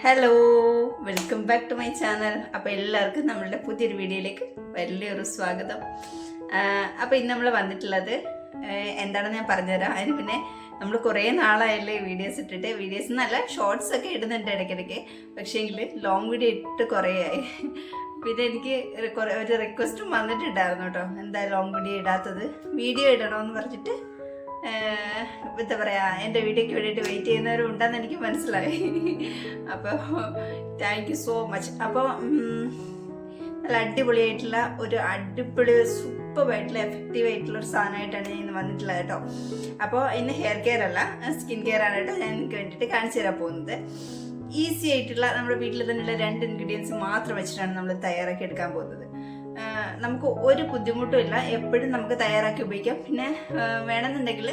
Hello, welcome back to my channel. അപ്പോൾ എല്ലാവർക്കും നമ്മളുടെ പുതിയൊരു വീഡിയോയിലേക്ക് വലിയൊരു സ്വാഗതം. അപ്പോൾ ഇന്ന് നമ്മൾ വന്നിട്ടുള്ളത് എന്താണെന്ന് ഞാൻ പറഞ്ഞുതരാം. അതിന് പിന്നെ നമ്മൾ കുറേ നാളായല്ലേ വീഡിയോസ് ഇട്ടിട്ട്, വീഡിയോസ് എന്നല്ല ഷോർട്സ് ഒക്കെ ഇടുന്നുണ്ട് ഇടയ്ക്കിടയ്ക്ക്. പക്ഷേങ്കിൽ ലോങ് വീഡിയോ ഇട്ട് കുറേ ആയി. പിന്നെ എനിക്ക് ഒരു റിക്വസ്റ്റും വന്നിട്ടുണ്ടായിരുന്നു കേട്ടോ, എന്താ ലോങ് വീഡിയോ ഇടാത്തത്, വീഡിയോ ഇടണമെന്ന് പറഞ്ഞിട്ട് എന്താ പറയുക, എൻ്റെ വീഡിയോയ്ക്ക് വേണ്ടിയിട്ട് വെയിറ്റ് ചെയ്യുന്നവരും ഉണ്ടെന്ന് എനിക്ക് മനസ്സിലായി. അപ്പോൾ താങ്ക് യു സോ മച്ച്. അപ്പോൾ നല്ല അടിപൊളിയായിട്ടുള്ള സൂപ്പറായിട്ടുള്ള എഫക്റ്റീവ് ആയിട്ടുള്ള ഒരു സാധനമായിട്ടാണ് ഞാൻ ഇന്ന് വന്നിട്ടുള്ളത് കേട്ടോ. അപ്പോൾ ഇന്ന് ഹെയർ കെയർ അല്ല, സ്കിൻ കെയർ ആണ് കേട്ടോ ഞാൻ എനിക്ക് വേണ്ടിയിട്ട് കാണിച്ചു തരാൻ പോകുന്നത്. ഈസി ആയിട്ടുള്ള നമ്മുടെ വീട്ടിൽ തന്നെയുള്ള 2 ഇൻഗ്രീഡിയൻസ് മാത്രം വെച്ചിട്ടാണ് നമ്മൾ തയ്യാറാക്കി എടുക്കാൻ പോകുന്നത്. നമുക്ക് ഒരു ബുദ്ധിമുട്ടും ഇല്ല, എപ്പോഴും നമുക്ക് തയ്യാറാക്കി ഉപയോഗിക്കാം. പിന്നെ വേണമെന്നുണ്ടെങ്കിൽ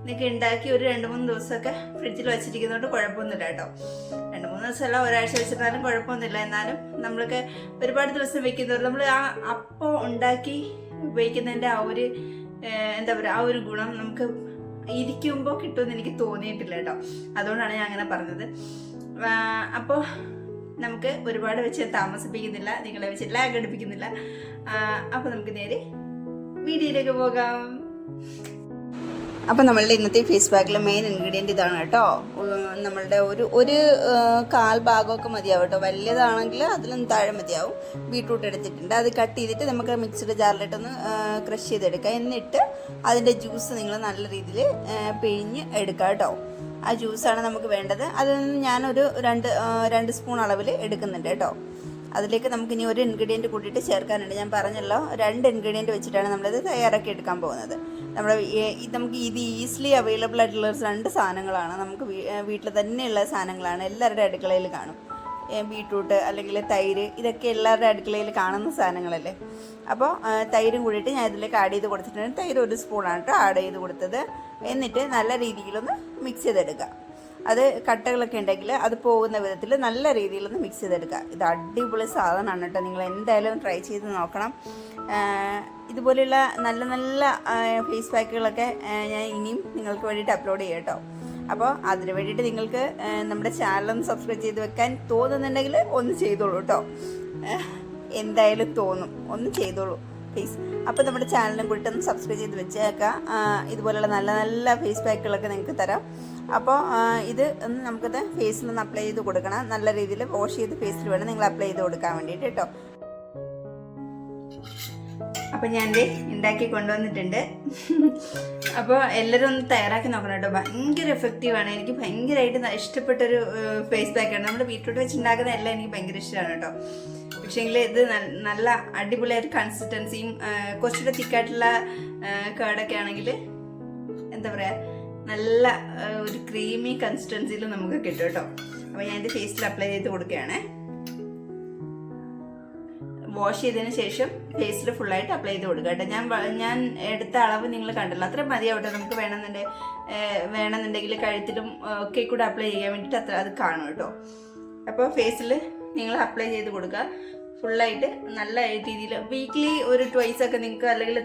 നിങ്ങൾക്ക് ഉണ്ടാക്കി ഒരു 2-3 ദിവസമൊക്കെ ഫ്രിഡ്ജിൽ വെച്ചിരിക്കുന്നതുകൊണ്ട് കുഴപ്പമൊന്നുമില്ല കേട്ടോ. 2-3 ദിവസമല്ല, ഒരാഴ്ച വെച്ചിട്ടാലും കുഴപ്പമൊന്നുമില്ല. എന്നാലും നമ്മൾക്ക് ഒരുപാട് ദിവസം വെക്കുന്നവർ നമ്മൾ ആ അപ്പം ഉണ്ടാക്കി ഉപയോഗിക്കുന്നതിൻ്റെ ആ ഒരു എന്താ പറയുക, ആ ഒരു ഗുണം നമുക്ക് ഇരിക്കുമ്പോൾ കിട്ടുമെന്ന് എനിക്ക് തോന്നിയിട്ടില്ല കേട്ടോ. അതുകൊണ്ടാണ് ഞാൻ അങ്ങനെ പറഞ്ഞത്. അപ്പോൾ നമുക്ക് ഒരുപാട് വെച്ച് താമസിപ്പിക്കുന്നില്ല, നിങ്ങളെ വെച്ച് ലാഗ് അടുപ്പിക്കുന്നില്ല. അപ്പോൾ നമുക്ക് നേരെ വീഡിയോയിലേക്ക് പോകാം. അപ്പോൾ നമ്മളുടെ ഇന്നത്തെ ഫേസ് പാക്കിലെ മെയിൻ ഇൻഗ്രീഡിയൻറ്റ് ഇതാണ് കേട്ടോ. നമ്മളുടെ ഒരു കാൽ ഭാഗമൊക്കെ മതിയാവും കേട്ടോ. വലിയതാണെങ്കിൽ അതിലൊന്ന് താഴെ മതിയാവും. ബീട്രൂട്ട് എടുത്തിട്ടുണ്ട്, അത് കട്ട് ചെയ്തിട്ട് നമുക്ക് മിക്സിയുടെ ജാറിലിട്ടൊന്ന് ക്രഷ് ചെയ്തെടുക്കാം. എന്നിട്ട് അതിൻ്റെ ജ്യൂസ് നിങ്ങൾ നല്ല രീതിയിൽ പിഴിഞ്ഞ് എടുക്കുക കേട്ടോ. ആ ജ്യൂസാണ് നമുക്ക് വേണ്ടത്. അതിൽ നിന്ന് ഞാനൊരു 2 സ്പൂൺ അളവിൽ എടുക്കുന്നുണ്ട് കേട്ടോ. അതിലേക്ക് നമുക്കിനി ഒരു ഇൻഗ്രീഡിയൻറ്റ് കൂട്ടിയിട്ട് ചേർക്കാനുണ്ട്. ഞാൻ പറഞ്ഞല്ലോ, 2 ഇൻഗ്രീഡിയൻറ്റ് വെച്ചിട്ടാണ് നമ്മളിത് തയ്യാറാക്കി എടുക്കാൻ പോകുന്നത്. നമുക്ക് ഇത് ഈസിലി അവൈലബിൾ ആയിട്ടുള്ള 2 സാധനങ്ങളാണ്. നമുക്ക് വീട്ടിൽ തന്നെയുള്ള സാധനങ്ങളാണ്, എല്ലാവരുടെ അടുക്കളയിൽ കാണും. ബീട്രൂട്ട് അല്ലെങ്കിൽ തൈര്, ഇതൊക്കെ എല്ലാവരുടെ അടുക്കളയിൽ കാണുന്ന സാധനങ്ങളല്ലേ. അപ്പോൾ തൈരും കൂടിയിട്ട് ഞാൻ ഇതിലേക്ക് ആഡ് ചെയ്ത് കൊടുത്തിട്ടുണ്ട്. തൈര് 1 സ്പൂണാണ് കേട്ടോ ആഡ് ചെയ്ത് കൊടുത്തത്. എന്നിട്ട് നല്ല രീതിയിലൊന്ന് മിക്സ് ചെയ്തെടുക്കുക. അത് കട്ടകളൊക്കെ ഉണ്ടെങ്കിൽ അത് പോകുന്ന വിധത്തിൽ നല്ല രീതിയിലൊന്ന് മിക്സ് ചെയ്തെടുക്കുക. ഇത് അടിപൊളി സാധനമാണ് കേട്ടോ, നിങ്ങൾ എന്തായാലും ട്രൈ ചെയ്ത് നോക്കണം. ഇതുപോലെയുള്ള നല്ല നല്ല ഫേസ് പാക്കുകളൊക്കെ ഞാൻ ഇനിയും നിങ്ങൾക്ക് വേണ്ടിയിട്ട് അപ്ലോഡ് ചെയ്യാം കേട്ടോ. അപ്പോൾ അതിന് വേണ്ടിയിട്ട് നിങ്ങൾക്ക് നമ്മുടെ ചാനലൊന്ന് സബ്സ്ക്രൈബ് ചെയ്ത് വെക്കാൻ തോന്നുന്നുണ്ടെങ്കിൽ ഒന്ന് ചെയ്തോളൂ കേട്ടോ. എന്തായാലും തോന്നും, ഒന്ന് ചെയ്തോളൂ പ്ലീസ്. അപ്പോൾ നമ്മുടെ ചാനലിനും കൂടിയിട്ടൊന്ന് സബ്സ്ക്രൈബ് ചെയ്ത് വെച്ചേക്കാം. ഇതുപോലെയുള്ള നല്ല നല്ല ഫേസ് പാക്കുകളൊക്കെ നിങ്ങൾക്ക് തരാം. അപ്പോൾ ഇത് ഒന്ന് നമുക്കത് ഫേസിലൊന്ന് അപ്ലൈ ചെയ്ത് കൊടുക്കണം. നല്ല രീതിയിൽ വാഷ് ചെയ്ത് ഫേസിൽ വേണം നിങ്ങൾ അപ്ലൈ ചെയ്ത് കൊടുക്കാൻ വേണ്ടിയിട്ട് കേട്ടോ. അപ്പം ഞാൻ ഉണ്ടാക്കി കൊണ്ടുവന്നിട്ടുണ്ട്. അപ്പോൾ എല്ലാവരും ഒന്ന് തയ്യാറാക്കി നോക്കണം കേട്ടോ. ഭയങ്കര എഫക്റ്റീവാണ്. എനിക്ക് ഭയങ്കരമായിട്ട് ഇഷ്ടപ്പെട്ടൊരു ഫേസ് പാക്കാണ്. നമ്മൾ ബീട്രൂട്ട് വെച്ചുണ്ടാക്കുന്ന എല്ലാം എനിക്ക് ഭയങ്കര ഇഷ്ടമാണ് കേട്ടോ. പക്ഷേങ്കിൽ ഇത് നല്ല അടിപൊളിയായ ഒരു കൺസിസ്റ്റൻസിയും കുറച്ചുകൂടെ തിക്കായിട്ടുള്ള കേടൊക്കെ ആണെങ്കിൽ എന്താ പറയുക, നല്ല ഒരു ക്രീമി കൺസിസ്റ്റൻസിയിൽ നമുക്ക് കിട്ടും കേട്ടോ. അപ്പോൾ ഞാനിത് ഫേസിൽ അപ്ലൈ ചെയ്ത് കൊടുക്കുകയാണ്. വാഷ് ചെയ്തതിന് ശേഷം ഫേസിൽ ഫുള്ളായിട്ട് അപ്ലൈ ചെയ്ത് കൊടുക്കുക കേട്ടോ. ഞാൻ എടുത്ത അളവ് നിങ്ങൾ കണ്ടല്ലോ, അത്ര മതിയാവട്ടെ. നമുക്ക് വേണമെന്നുണ്ടെങ്കിൽ കഴുത്തിലും ഒക്കെ കൂടെ അപ്ലൈ ചെയ്യാൻ വേണ്ടിയിട്ട് അത് കാണും കേട്ടോ. അപ്പോൾ ഫേസിൽ നിങ്ങൾ അപ്ലൈ ചെയ്ത് കൊടുക്കുക ഫുള്ളായിട്ട് നല്ല രീതിയിൽ. വീക്ക്ലി ഒരു ട്വൈസ് ഒക്കെ നിങ്ങൾക്ക്, അല്ലെങ്കിൽ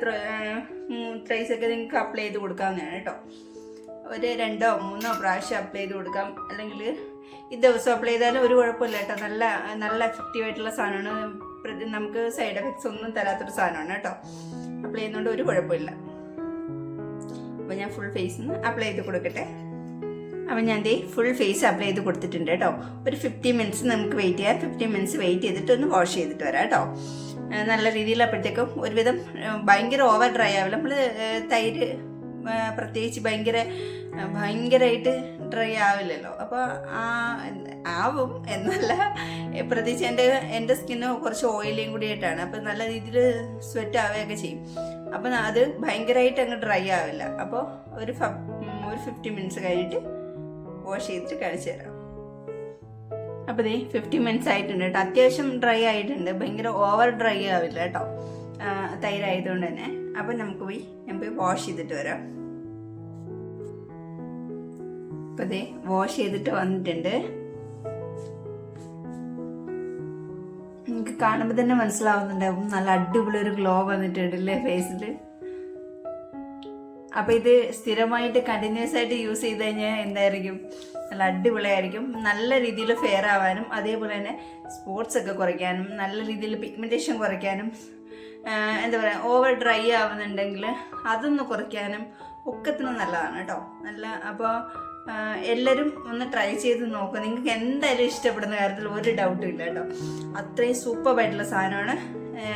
ത്രൈസ് ഒക്കെ നിങ്ങൾക്ക് അപ്ലൈ ചെയ്ത് കൊടുക്കാവുന്നതാണ് കേട്ടോ. ഒരു 2-3 പ്രാവശ്യം അപ്ലൈ ചെയ്ത് കൊടുക്കാം. അല്ലെങ്കിൽ ഈ ദിവസം അപ്ലൈ ചെയ്താലും ഒരു കുഴപ്പമില്ല കേട്ടോ. നല്ല എഫക്റ്റീവായിട്ടുള്ള സാധനമാണ്. നമുക്ക് സൈഡ് എഫക്ട്സ് ഒന്നും തരാത്തൊരു സാധനമാണ് കേട്ടോ. അപ്ലൈ ചെയ്യുന്നതുകൊണ്ട് ഒരു കുഴപ്പമില്ല. അപ്പോൾ ഞാൻ ഫുൾ ഫേസിന് അപ്ലൈ ചെയ്ത് കൊടുക്കട്ടെ. അപ്പോൾ ഞാൻ ഫുൾ ഫേസ് അപ്ലൈ ചെയ്ത് കൊടുത്തിട്ടുണ്ട് കേട്ടോ. ഒരു 50 മിനിറ്റ്സ് നമുക്ക് വെയിറ്റ് ചെയ്യാം. 50 മിനിറ്റ്സ് വെയിറ്റ് ചെയ്തിട്ട് ഒന്ന് വാഷ് ചെയ്തിട്ട് വരാം കേട്ടോ. നല്ല രീതിയിൽ അപ്പോഴത്തേക്കും ഒരുവിധം ഭയങ്കര ഓവർ ഡ്രൈ ആവില്ല. നമ്മൾ തൈര് പ്രത്യേകിച്ച് ഭയങ്കരമായിട്ട് ഡ്രൈ ആവില്ലല്ലോ. അപ്പോൾ ആവും എന്നല്ല, പ്രത്യേകിച്ച് എൻ്റെ സ്കിന്ന് കുറച്ച് ഓയിലിയും കൂടി ആയിട്ടാണ്. അപ്പോൾ നല്ല രീതിയിൽ സ്വെറ്റ് ആവുകയൊക്കെ ചെയ്യും. അപ്പം അത് ഭയങ്കരമായിട്ട് അങ്ങ് ഡ്രൈ ആവില്ല. അപ്പോൾ ഒരു 50 മിനിറ്റ്സ് കഴിഞ്ഞിട്ട് വാഷ് ചെയ്തിട്ട് കാണിച്ചു തരാം. അപ്പോൾ 50 മിനിറ്റ്സ് ആയിട്ടുണ്ട് കേട്ടോ. അത്യാവശ്യം ഡ്രൈ ആയിട്ടുണ്ട്, ഭയങ്കര ഓവർ ഡ്രൈ ആവില്ല കേട്ടോ, തൈരായതുകൊണ്ട് തന്നെ. അപ്പം ഞാൻ പോയി വാഷ് ചെയ്തിട്ട് വരാം. അപ്പം വാഷ് ചെയ്തിട്ട് വന്നിട്ടുണ്ട്. നിങ്ങൾക്ക് കാണുമ്പോൾ തന്നെ മനസ്സിലാവുന്നുണ്ടാവും നല്ല അടിപൊളി ഒരു ഗ്ലോ വന്നിട്ടുണ്ടല്ലേ ഫേസിൽ. അപ്പോൾ ഇത് സ്ഥിരമായിട്ട് കണ്ടിന്യൂസ് ആയിട്ട് യൂസ് ചെയ്ത് കഴിഞ്ഞാൽ എന്തായിരിക്കും, നല്ല അടിപൊളിയായിരിക്കും. നല്ല രീതിയിൽ ഫെയർ ആവാനും അതേപോലെ തന്നെ സ്പോട്സ് ഒക്കെ കുറയ്ക്കാനും നല്ല രീതിയിൽ പിഗ്മെൻറ്റേഷൻ കുറയ്ക്കാനും എന്താ പറയുക ഓവർ ഡ്രൈ ആവുന്നുണ്ടെങ്കിൽ അതൊന്ന് കുറയ്ക്കാനും ഒക്കത്തിനും നല്ലതാണ് കേട്ടോ. അപ്പോൾ എല്ലാവരും ഒന്ന് ട്രൈ ചെയ്ത് നോക്കുക. നിങ്ങൾക്ക് എന്തായാലും ഇഷ്ടപ്പെടുന്ന കാര്യത്തിൽ ഒരു ഡൗട്ടും ഇല്ല കേട്ടോ. അത്രയും സൂപ്പറായിട്ടുള്ള സാധനമാണ്.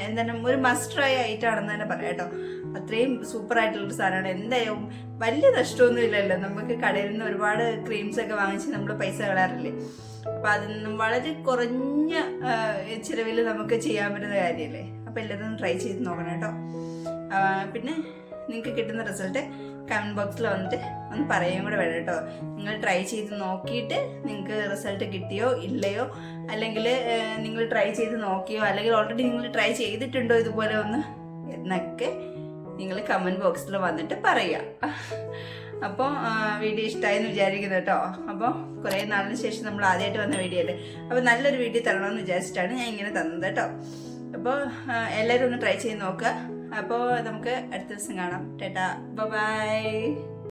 എന്തായാലും ഒരു മസ്റ്റ് ട്രൈ ആയിട്ടാണെന്ന് തന്നെ പറയാം കേട്ടോ. അത്രയും സൂപ്പറായിട്ടുള്ളൊരു സാധനമാണ്. എന്തായാലും വലിയ നഷ്ടമൊന്നും ഇല്ലല്ലോ. നമുക്ക് കടയിൽ നിന്ന് ഒരുപാട് ക്രീംസ് ഒക്കെ വാങ്ങിച്ച് നമ്മൾ പൈസ കളയാറില്ലേ. അപ്പോൾ അതിൽ നിന്നും വളരെ കുറഞ്ഞ ചിലവിൽ നമുക്ക് ചെയ്യാൻ പറ്റുന്ന കാര്യമല്ലേ. അപ്പോൾ എല്ലാവരും ട്രൈ ചെയ്ത് നോക്കണം കേട്ടോ. പിന്നെ നിങ്ങൾക്ക് കിട്ടുന്ന റിസൾട്ട് കമൻറ്റ് ബോക്സിൽ വന്നിട്ട് ഒന്ന് പറയുകയും കൂടെ വേണം കേട്ടോ. നിങ്ങൾ ട്രൈ ചെയ്ത് നോക്കിയിട്ട് നിങ്ങൾക്ക് റിസൾട്ട് കിട്ടിയോ ഇല്ലയോ, അല്ലെങ്കിൽ നിങ്ങൾ ട്രൈ ചെയ്ത് നോക്കിയോ, അല്ലെങ്കിൽ ഓൾറെഡി നിങ്ങൾ ട്രൈ ചെയ്തിട്ടുണ്ടോ ഇതുപോലെ ഒന്ന് എന്നൊക്കെ നിങ്ങൾ കമൻറ്റ് ബോക്സിൽ വന്നിട്ട് പറയുക. അപ്പോൾ വീഡിയോ ഇഷ്ടമായെന്ന് വിചാരിക്കുന്നു കേട്ടോ. അപ്പോൾ കുറേ നാളിന് ശേഷം നമ്മൾ ആദ്യമായിട്ട് വന്ന വീഡിയോ അല്ലേ. അപ്പോൾ നല്ലൊരു വീഡിയോ തരണമെന്ന് വിചാരിച്ചിട്ടാണ് ഞാൻ ഇങ്ങനെ തന്നത് കേട്ടോ. അപ്പോൾ എല്ലാവരും ഒന്ന് ട്രൈ ചെയ്ത് നോക്കുക. അപ്പോൾ നമുക്ക് അടുത്ത ദിവസം കാണാം. ടാറ്റാ, ബൈ.